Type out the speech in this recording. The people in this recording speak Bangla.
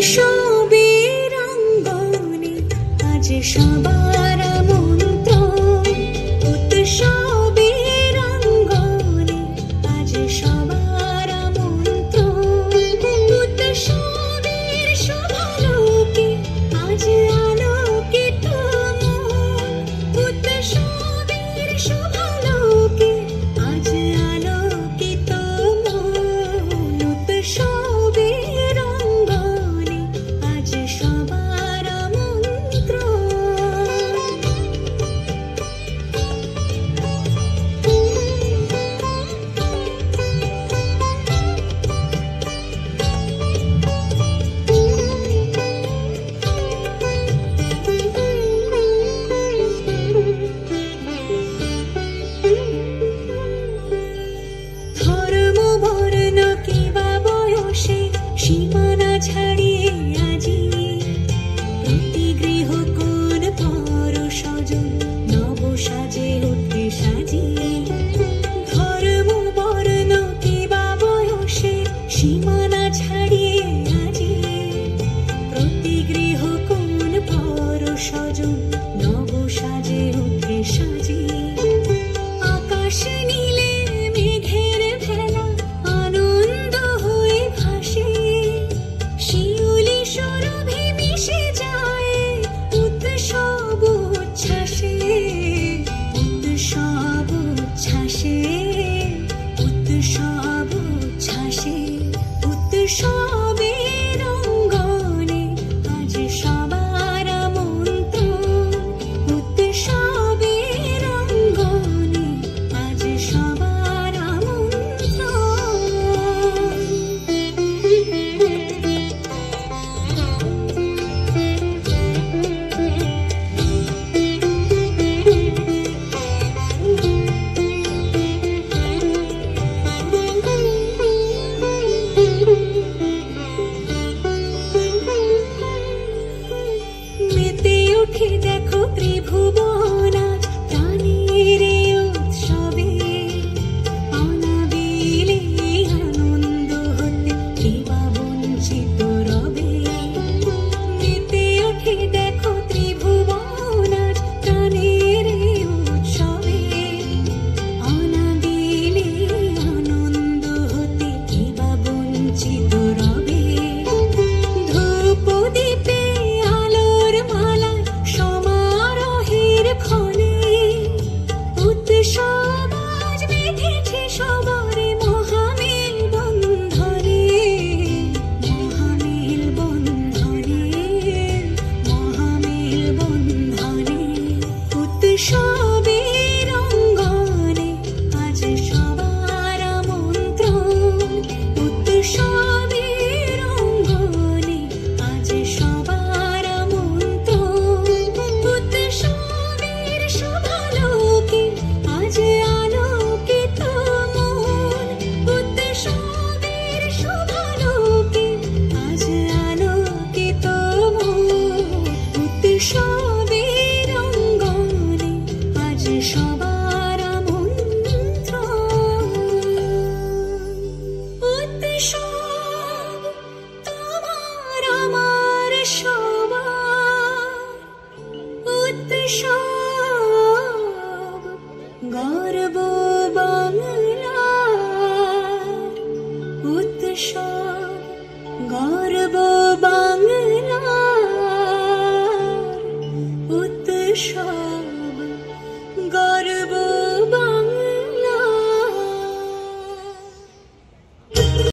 উৎসবের অঙ্গনে আজ সবার আমন্ত্রণ, উৎসবের অঙ্গনে আজ সবার আমন্ত্রণ, উৎসবের শোভালোকে আজ আলোকিত মন, উৎসবের শোভালোকে আজ আলোকিত মন, উৎসবের অঙ্গনে আজ সবার আমন্ত্রণ। ধর্ম বর্ণ কিবা বয়সে সীমানা ছাড়িয়ে আজি প্রতি গৃহ কোণ পর স্বজন নব সাজে ওঠে সাজিয়ে। ধর্ম বর্ণ কিবা বয়সে সীমানা ছাড়িয়ে আজি প্রতি গৃহ কোণ পর স্বজন নব সাজে ওঠে সাজিয়ে।